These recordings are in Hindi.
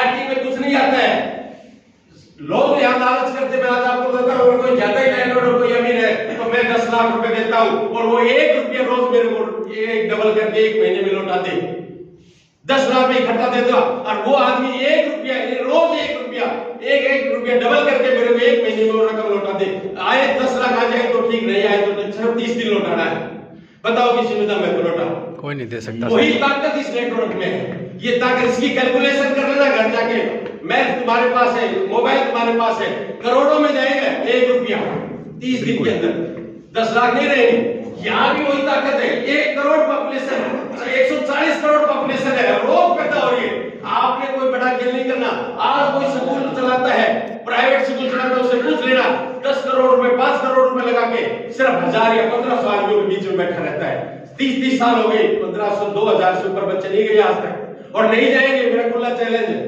पार्टी में कुछ नहीं आता है। लोग यहाँ लालच करते, मैं आज आपको बताता हूँ, कोई ज्यादा ही लैंडलॉर्ड और कोई अमीर है तो मैं 10 लाख रुपए देता हूँ और वो 1 रुपया रोज मेरे को एक डबल करके 1 महीने में लौटा दे, 10 लाख में इकट्ठा दे दो। और वो आदमी 1 रुपया रोज 1 रुपया एक रुपया डबल करके मेरे को 1 महीने में वो रकम लौटा दे। आए 10 लाख आ जाए तो ठीक, नहीं आए तो सिर्फ 30 दिन लौटाना है। बताओ किसी में मैं तो लौटा, कोई नहीं दे सकता। वही ताकत इस नेटवर्क में है। ये ताकत, इसकी कैलकुलेशन कर लेना घर जाके, मैथ तुम्हारे पास है, मोबाइल तुम्हारे पास है, करोड़ों में जाएगा 1 रुपया 30 दिन के अंदर, 10 लाख नहीं रहेंगे। यहाँ भी वही ताकत है। 1 करोड़ पॉपुलेशन, 140 करोड़ पॉपुलेशन है, रोज पैदा हो रही है। आपने कोई बड़ा खेल नहीं करना। आज कोई स्कूल चलाता है, प्राइवेट स्कूल चलाता है, उससे पूछ लेना 10 करोड़ रुपए 5 करोड़ रुपए लगा के सिर्फ 1000 या 1500 आदमियों के बीच में बैठा रहता है। 30 साल हो गए, 1500 2000 से ऊपर बच्चे नहीं गए आज तक और नहीं जाएंगे। मेरा खुला चैलेंज है।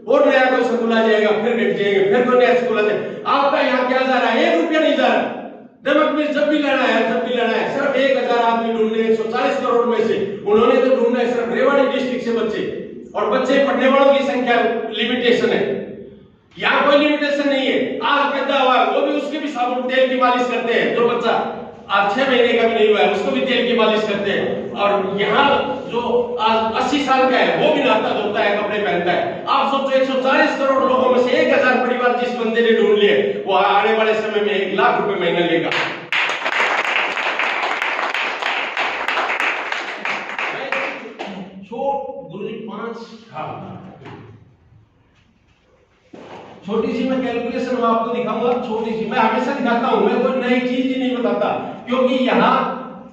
और नया कोई स्कूल आ जाएगा, फिर बैठ जाएंगे, फिर कोई नया स्कूल आ जाएगा। आपका यहाँ क्या जा रहा है? 1 रुपया नहीं जा रहा। नमक में जब भी लेना है, जब भी लेना है, सिर्फ 1000 आदमी ढूंढने 140 करोड़ में से, उन्होंने तो ढूंढना है सिर्फ रेवाड़ी डिस्ट्रिक्ट से बच्चे, और बच्चे पढ़ने वालों की संख्या लिमिटेशन है। यहाँ कोई लिमिटेशन नहीं है। आज पैदा हुआ वो भी, उसके भी साबुन तेल की मालिश करते हैं। जो बच्चा आज 6 महीने का भी नहीं हुआ है उसको भी तेल की मालिश करते हैं। और यहाँ जो आज 80 साल का है वो भी नहाता धोता है, कपड़े पहनता है। आप सोचो 140 करोड़ लोगों में से 1000 परिवार जिस बंदे ने ढूंढ लिए, वो आने वाले समय में 1 लाख रुपए महीना लेगा। छोटी सी मैं कैलकुलेशन मैं आपको दिखाऊंगा, छोटी सी। मैं हमेशा दिखाता हूं, मैं कोई नई चीज ही नहीं बताता, क्योंकि यहाँ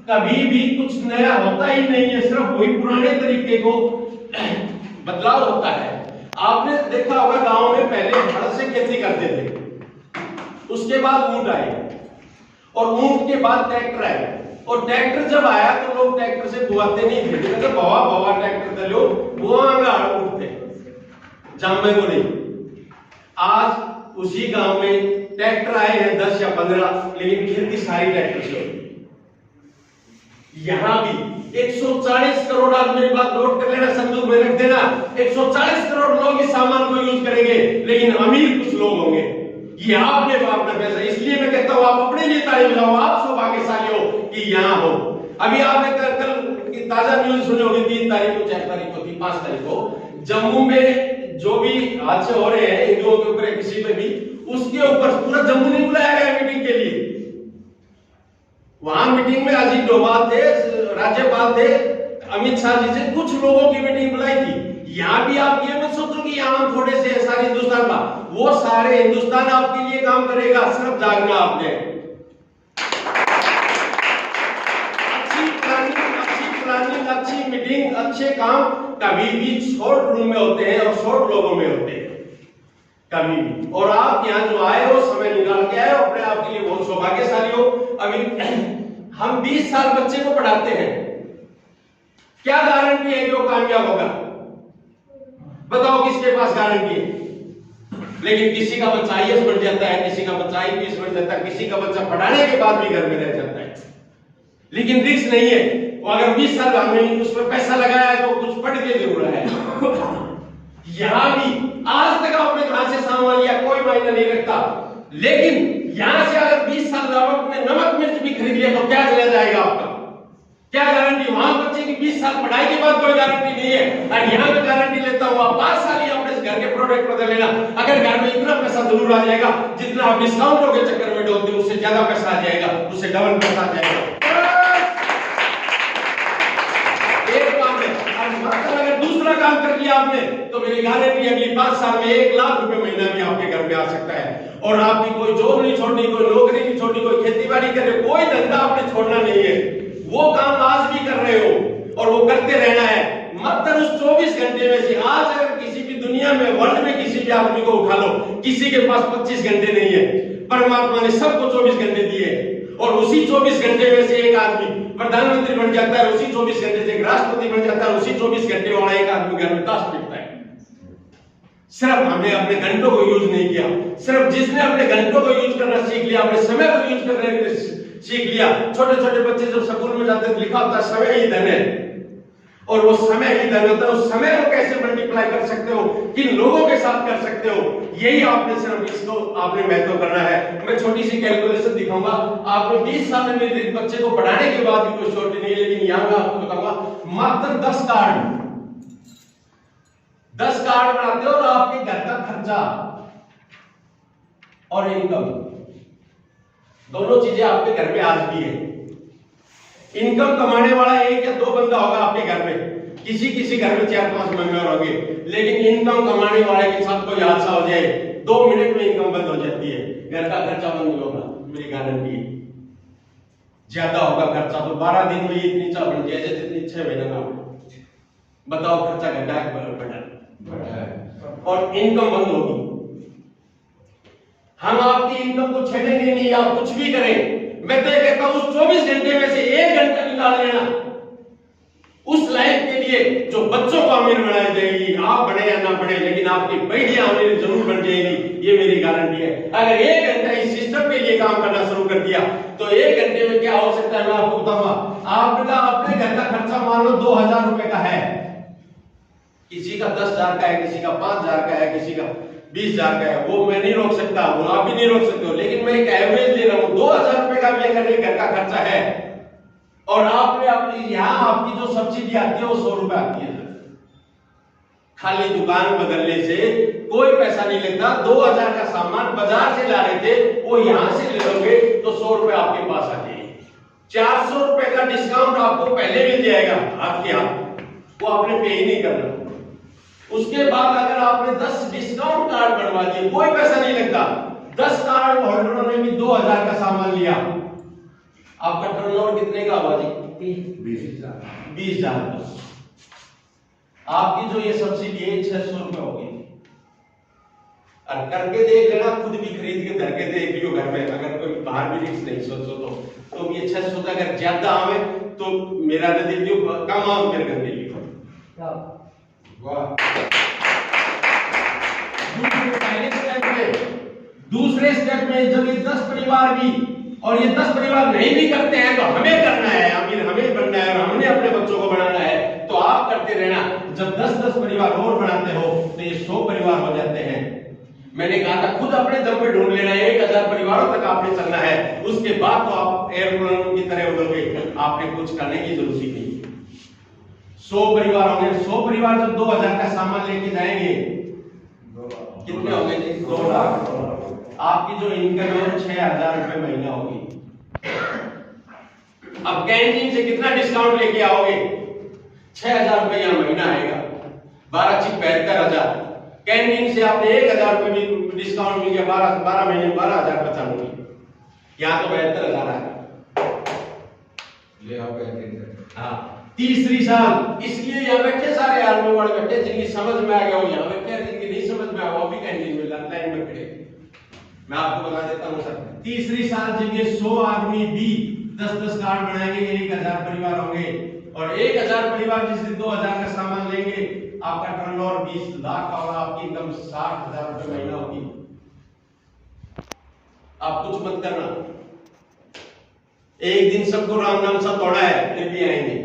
कभी भी कुछ नया होता ही नहीं है, सिर्फ वही पुराने तरीके को बदलाव होता है। आपने देखा होगा गांव में पहले हल से खेती करते थे, उसके बाद ऊंट आए और ऊंट के बाद ट्रैक्टर आए। और ट्रैक्टर जब आया तो लोग ट्रैक्टर से बुआते नहीं थे, मतलब बवा बवा ट्रैक्टर दे लो बुआंगा उठते, जामे को नहीं। आज उसी गांव में ट्रैक्टर आए हैं 10 या 15, लेकिन खेती सारी ट्रैक्टर से होती है। यहां भी 140 करोड़ आदमी, मेरी बात नोट कर लेना, संदूक में रख देना। 140 करोड़ लोग इस सामान को यूज करेंगे, लेकिन अमीर कुछ लोग होंगे। ये आपने अपना पैसा, इसलिए मैं कहता हूं आप अपने लिए तारीफ लगाओ। आप सौभाग्यशाली हो कि यहां हो। अभी आपने कल की ताजा न्यूज सुनी होगी, 3 तारीख को 4 तारीख को थी, 5 तारीख को जम्मू में जो भी हादसे हो रहे हैं हिंदुओं के ऊपर, किसी पे भी, उसके ऊपर पूरा जम्मू नहीं बुलाया गया मीटिंग के लिए। वहां मीटिंग में अजीत डोभाल थे, राज्यपाल थे, अमित शाह जी से कुछ लोगों की मीटिंग बुलाई थी। यहाँ भी आप ये मत सोचो कि यहाँ थोड़े से सारे हिंदुस्तान का, वो सारे हिंदुस्तान आपके लिए काम करेगा, सिर्फ जागना आपने। अच्छी मीटिंग, अच्छे काम कभी भी शॉर्ट रूम में होते हैं और शॉर्ट लोगों में होते हैं कभी भी। और आप यहाँ जो आए हो, समय निकाल के आए हो, अपने आप के लिए बहुत सौभाग्यशाली हो। अभी हम 20 साल बच्चे को पढ़ाते हैं, क्या गारंटी है कि वो कामयाब होगा? बताओ किसके पास गारंटी है? लेकिन किसी का बच्चा आईएएस बन जाता है, किसी का बच्चा आईपीएस बन जाता है, किसी का बच्चा पढ़ाने के बाद भी घर में रह जाता है, लेकिन रिस्क नहीं है। वो अगर 20 साल हमने उस पर पैसा लगाया है तो कुछ पढ़ के जरूर है। यहां भी आज तक आपने कहां से सामान लिया कोई मायने नहीं रखता, लेकिन यहां से अगर 20 साल आपने नमक मिर्च भी खरीद लिया तो क्या चला जाएगा आपका? क्या गारंटी? वहां बच्चे की 20 साल पढ़ाई के बाद कोई गारंटी नहीं है, और यहां पे गारंटी लेता हूं आप 5 साल ही अपने घर के प्रोडक्ट बदल लेना। अगर घर में इतना पैसा जरूर आ जाएगा जितना आप डिस्काउंटों के चक्कर में डोलते हैं, उससे ज्यादा पैसा आ जाएगा, उससे डबल पैसा आ जाएगा। अगर दूसरा काम कर लिया आपने तो मेरी गारंटी अगली 5 साल में 1 लाख रुपए महीना भी आपके घर में आ सकता है। और आपकी कोई जॉब नहीं छोड़नी, कोई नौकरी नहीं छोड़नी, कोई खेती बाड़ी करने, कोई धंधा आपने छोड़ना नहीं है। वो काम आज भी कर रहे हो और वो करते रहना है। मतलब उस 24 घंटे में से आज अगर किसी भी दुनिया में, वर्ल्ड में किसी भी आदमी को उठा लो, किसी के पास 25 घंटे नहीं है। परमात्मा ने सबको 24 घंटे दिए, और उसी 24 घंटे में से एक आदमी प्रधानमंत्री बन जाता है, उसी 24 घंटे से एक राष्ट्रपति बन जाता है, उसी 24 घंटे वाला एक आदमी घर में ताश पीटता है। सिर्फ हमने अपने घंटों को यूज नहीं किया। सिर्फ जिसने अपने घंटों को यूज करना सीख लिया, अपने समय को यूज करना सीख लिया। छोटे छोटे बच्चे जब स्कूल में जाते हैं लिखा होता है समय ही धन है। और वो समय ही धन होता है। उस समय को कैसे मल्टीप्लाई कर सकते हो, किन लोगों के साथ कर सकते हो, यही आपने सिर्फ इसको आपने महत्व करना है। मैं छोटी सी कैलकुलेशन दिखाऊंगा आपको। 20 साल में मेरे बच्चे को पढ़ाने के बाद भी कोई छोटी नहीं है, लेकिन यहां मैं आपको बताऊंगा मात्र 10 कार्ड बनाते हो और आपके घर का खर्चा और इनकम दोनों चीजें आपके घर में आज भी है। इनकम कमाने वाला एक या दो बंदा होगा आपके घर में, किसी घर में 4-5 मेंबर होंगे, लेकिन इनकम कमाने वाले के साथ कोई हादसा हो जाए 2 मिनट में इनकम बंद हो जाती है, घर का खर्चा बंद नहीं होगा, मेरी गारंटी है। ज्यादा होगा खर्चा तो 12 दिन में इतनी चाह बन जाए जितनी 6 महीने में। बताओ खर्चा घटा और इनकम बंद होगी। हम आपकी इनकम को छेड़ेंगे नहीं, आप कुछ भी करें। मैं तो कहता हूं उस 24 घंटे में से 1 घंटा निकाल लेना उस लाइफ के लिए जो बच्चों को अमीर बनाई जाएगी। आप बने या ना बने, लेकिन आपकी बेटियां अमीर जरूर बन जाएगी, ये मेरी गारंटी है। अगर 1 घंटा इस सिस्टम के लिए काम करना शुरू कर दिया तो 1 घंटे में क्या हो सकता है मैं आपको बताऊंगा। आपका अपने घर का खर्चा मान लो 2000 रुपए का है, किसी का 10,000 का है, किसी का 5,000 का है, किसी का 20,000 का है, वो मैं नहीं रोक सकता, वो आप भी नहीं रोक सकते हो, लेकिन मैं एक एवरेज ले रहा हूं। 2000 रुपए का भी अगर घर का खर्चा है और आपने अपनी यहां आपकी जो सब्सिडी आती है वो 100 रुपए आती है, खाली दुकान बदलने से कोई पैसा नहीं लगता। 2000 का सामान बाजार से ला रहे थे, वो यहां से ले लोगे तो 100 रुपए आपके पास आ जाएंगे। 400 रुपए का डिस्काउंट आपको पहले मिल जाएगा आपके हाथ, वो आपने पे ही नहीं करना। उसके बाद अगर आपने 10 डिस्काउंट कार्ड बनवा दिए, कोई पैसा नहीं लगता। 10 कार्ड होल्डरों ने भी 2000 का सामान लिया, आपका टर्नओवर कितने का हुआ जी? 20,000। आपकी जो ये सब्सिडी है 600 रुपए होगी। और करके देख लेना, खुद भी खरीद के करके देख लियो घर में, अगर कोई बाहर भी रिस्क नहीं सोचो तो ये 600 का अगर ज्यादा आवे तो मेरा दे दियो, कम आओ मेरे घर दे लियो। दूसरे स्टेप में जब ये 10 परिवार भी और ये 10 परिवार नहीं भी करते हैं तो हमें करना है, अमीर हमें बनना है और हमने अपने बच्चों को बनाना है, तो आप करते रहना। जब 10-10 परिवार और बनाते हो तो ये 100 परिवार हो जाते हैं। मैंने कहा था खुद अपने दम पे ढूंढ लेना, 1000 परिवारों तक आपने चलना है, उसके बाद तो आप एयर बलून की तरह उड़ोगे, आपने कुछ करने की जरूरत ही नहीं। 100 परिवार होंगे, 100 परिवार जब 2000 का सामान लेके जाएंगे कितने होंगे? 2 लाख। आपकी जो इनकम है 6000 रुपए महीना होगी। अब कैंटीन से कितना डिस्काउंट लेके आओगे? 6000 रुपया महीना आएगा, 12 72,000। कैंटीन से आपने 1000 रुपए भी डिस्काउंट मिल गया, 12 महीने 12,000 बचा लोगे। यहाँ तो 72,000 आएगा, ले आओ कैंटीन से। हाँ, तीसरी साल इसलिए यहाँ बैठे सारे आर्मी वाले बैठे, जिनकी समझ में आ गया वो यहाँ बैठे, जिनकी नहीं समझ में आया वो भी कैंटीन में लाइन में खड़े। मैं आपको बता देता हूँ सर, तीसरी साल जब ये 100 आदमी भी 10-10 कार्ड बनाएंगे, 1000 परिवार होंगे और 1000 परिवार जिस दिन 2000 का सामान लेंगे, आपका टर्नओवर 20 लाख का होगा, आपकी इनकम 60,000 रुपए महीना होगी। आप कुछ मत करना, एक दिन सबको राम नाम सब तोड़ा है फिर भी आएंगे,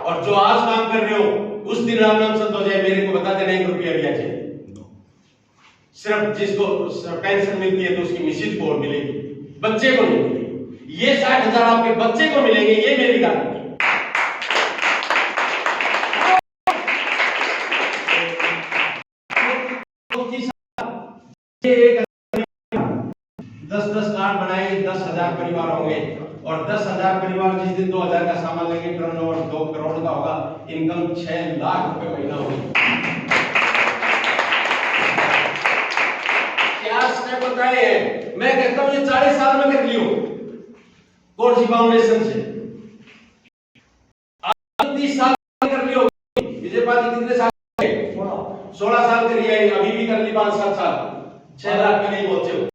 और जो आज काम कर रहे हो उस दिन राम नाम संत हो जाए, मेरे को बता देना 1 रुपया भी आ जाए। सिर्फ जिसको पेंशन मिलती है तो उसकी मिसेज को मिलेगी, बच्चे को नहीं मिलेगी। ये 60,000 आपके बच्चे को मिलेंगे, ये मेरी गारंटी। 10-10 कार्ड बनाएंगे, 10,000 परिवार होंगे और 10,000 परिवार जिस दिन 2000 का सामान लेंगे, टर्नओवर 2 करोड़ का होगा, इनकम 6 लाख रुपए महीना होगी। क्या स्टेप बताए हैं? मैं कहता हूं ये 40 साल में कर लियो, कौन सी फाउंडेशन से 30 साल कर लियो। विजय पाल कितने साल? 16 साल करी है, अभी भी कर ली 5-7 साल, 6 लाख करीब पहुंचे हो।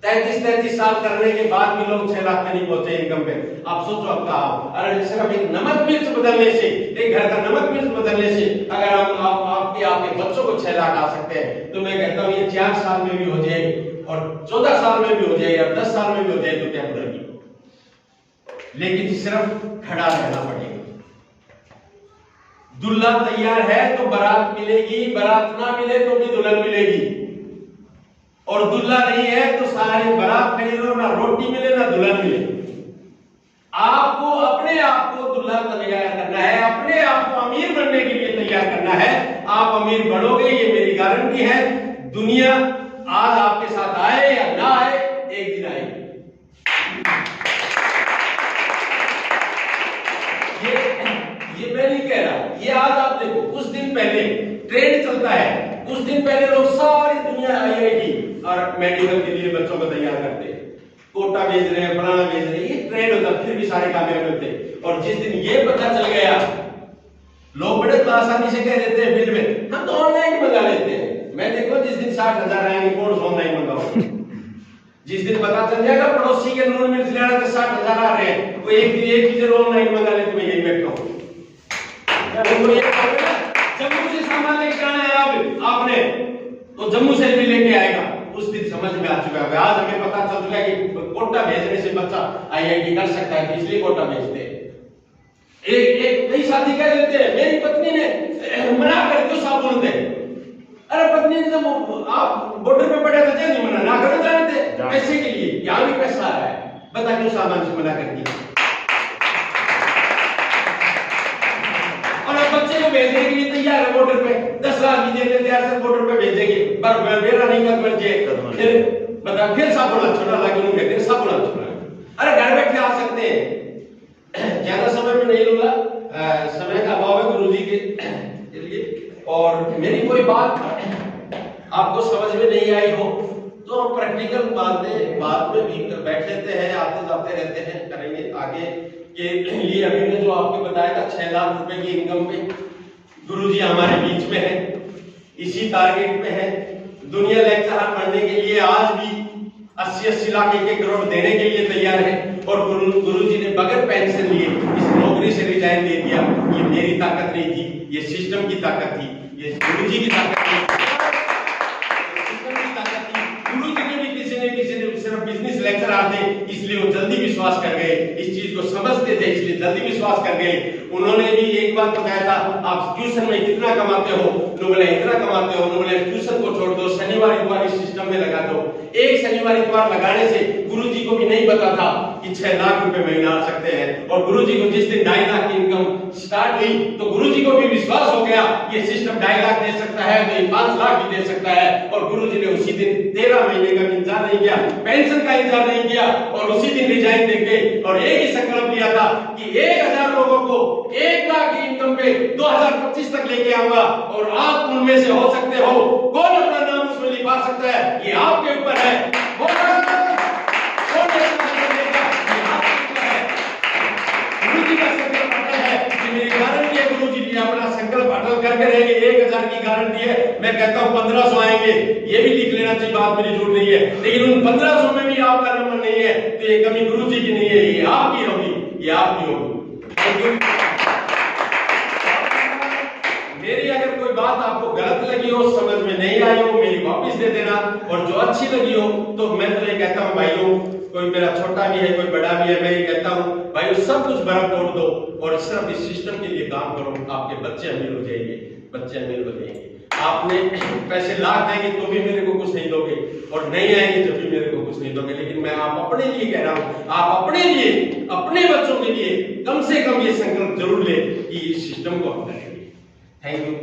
33 साल करने के बाद भी लोग 6 लाख करीब पहुंचे इनकम पे। आप सोचो आपका, अरे सिर्फ एक नमक मिर्च बदलने से, एक घर का नमक मिर्च बदलने से अगर हम आपके बच्चों को 6 लाख आ सकते हैं, तो मैं कहता हूं ये 4 साल में भी हो जाए और 14 साल में भी हो जाए या 10 साल में भी हो जाए तो क्या बुराई, लेकिन सिर्फ खड़ा रहना पड़ेगा। दुल्हा तैयार है तो बारात मिलेगी, बारात ना मिले तो भी दुल्हन मिलेगी, और दुल्हा नहीं है तो सारे बारात खड़ी रहो, ना रोटी मिले ना दुल्हन मिले। आपको अपने आप को दुल्हा तैयार करना है, अपने आप को अमीर बनने के लिए तैयार करना है। आप अमीर बनोगे, ये मेरी गारंटी है। दुनिया आज आपके साथ आए या ना आए, एक दिन आएगी। ये मैं नहीं कह रहा, ये आज आप देखो, कुछ दिन पहले ट्रेंड चलता है, कुछ दिन पहले लोग सारी दुनिया आईआईटी और मेडिकल के लिए बच्चों को तैयार करते हैं, कोटा भेज रहे हैं, फलाना भेज रहे हैं, ये ट्रेंड होता, फिर भी सारे कामयाब होते। और जिस दिन ये पता चल गया, लोग बड़े आसानी से कह देते हैं फिर में हम तो ऑनलाइन मंगा लेते हैं। मैं देखो जिस दिन 60,000 आएंगे कौन सा ऑनलाइन मंगाओ। जिस दिन पता चल जाएगा पड़ोसी के नून मिर्च लेना तो 60,000 आ रहे हैं, वो एक दिन एक चीज ऑनलाइन मंगा ले, तो मैं यही बैठा हूँ। जम्मू से सामान लेके आना है आपने, तो जम्मू से भी लेके आएगा, उस दिन समझ में आ चुका है। आज हमें पता चल चुका है कि कोटा भेजने से बच्चा आईआईटी कर सकता है, इसलिए कोटा भेजते हैं। एक कई साथी कह देते हैं मेरी पत्नी ने मना कर क्यों साबुन दे। अरे पत्नी ने तो आप बॉर्डर पे पड़े थे, नहीं मना ना करो, जाने थे पैसे के लिए, यहाँ भी पैसा आ रहा है, बता क्यों सामान से मना कर दिया। बच्चे को भेजने के लिए तैयार है बॉर्डर पे, 10 लाख भी देने तैयार से बॉर्डर पे भेजेंगे, पर मेरा नहीं कर बच्चे फिर बता फिर साबुन छोड़ा लगे उनके फिर साबुन छोड़ा। अरे घर बैठे आ सकते हैं, ज्यादा समय में नहीं लूंगा, समय का अभाव है गुरुजी के लिए। और मेरी कोई बात आपको समझ में नहीं आई हो तो हम प्रैक्टिकल बातें बाद में भी बैठ लेते हैं, आते जाते रहते हैं, करेंगे आगे के लिए। अभी मैं जो आपको बताया था 6 लाख रुपए की इनकम पे गुरुजी हमारे बीच में है, इसी टारगेट पे है। दुनिया लेक्चर पढ़ने के लिए आज भी 80-80 लाख 1-1 करोड़ देने के लिए तैयार है। और गुरुजी ने बगैर पेंशन लिए इस नौकरी से रिजाइन दे दिया। ये मेरी ताकत नहीं थी, ये सिस्टम की ताकत थी, ये गुरुजी की ताकत नहीं थी, सिस्टम की ताकत थी। गुरुजी ने भी किसी ने सिर्फ बिजनेस लेक्चर आते इसलिए वो जल्दी विश्वास कर गए, इस चीज को समझते थे इसलिए जल्दी विश्वास कर गए। उन्होंने भी एक बात बताया था, आप ट्यूशन में कितना कमाते हो, बोले इतना कमाते हो, बोले ट्यूशन को छोड़ दो, शनिवार इतवार इस सिस्टम में लगा दो। एक शनिवार इतवार लगाने से गुरुजी को भी नहीं पता था कि 6 लाख रुपए महीना आ सकते हैं। और गुरुजी को जिस दिन 2.5 लाख की इनकम स्टार्ट हुई तो गुरुजी को भी विश्वास हो गया ये सिस्टम 2.5 लाख दे सकता है तो ये 5 लाख भी दे सकता है। और गुरुजी ने उसी दिन 13 महीने का इंतजार नहीं किया, पेंशन का इंतजार नहीं किया, और उसी दिन रिजाइन देके और एक ही संकल्प लिया था कि 1000 लोगों को 1 लाख की इनकम पे 2025 तक लेके आऊंगा। और आप उनमें से हो सकते हो, कौन अपना नाम उसमें लिखवा सकता है ये आपके ऊपर है। गुरुजी का संकल्प अटल है, मेरी गारंटी है गुरुजी ने अपना संकल्प अटल करके रहेंगे। 1000 की गारंटी है, मैं कहता हूँ 1500 आएंगे, ये भी लिख लेना चाहिए, बात मेरी झूठ नहीं है। लेकिन उन 1500 में भी आपका नंबर नहीं है तो ये कमी गुरुजी की नहीं है, ये आपकी होगी, ये आपकी होगी। मेरी अगर कोई बात आपको गलत लगी हो, समझ में नहीं आई हो, मेरी वापस दे देना। और जो अच्छी लगी हो तो मैं तो ये कहता हूँ भाइयों, कोई मेरा छोटा भी है कोई बड़ा भी है, मैं ये कहता हूँ भाइयों सब कुछ बर्फ तोड़ दो और सिर्फ इस सिस्टम के लिए काम करो, आपके बच्चे अमीर हो जाएंगे, बच्चे अमीर हो जाएंगे। आपने पैसे लाख देंगे तो भी मेरे को कुछ नहीं दोगे, और नहीं आएंगे तो भी मेरे को कुछ नहीं दोगे। लेकिन मैं आप अपने लिए कह रहा हूँ, आप अपने लिए, अपने बच्चों के लिए कम से कम ये संकल्प जरूर ले कि इस सिस्टम को अपनाएंगे। Thank you.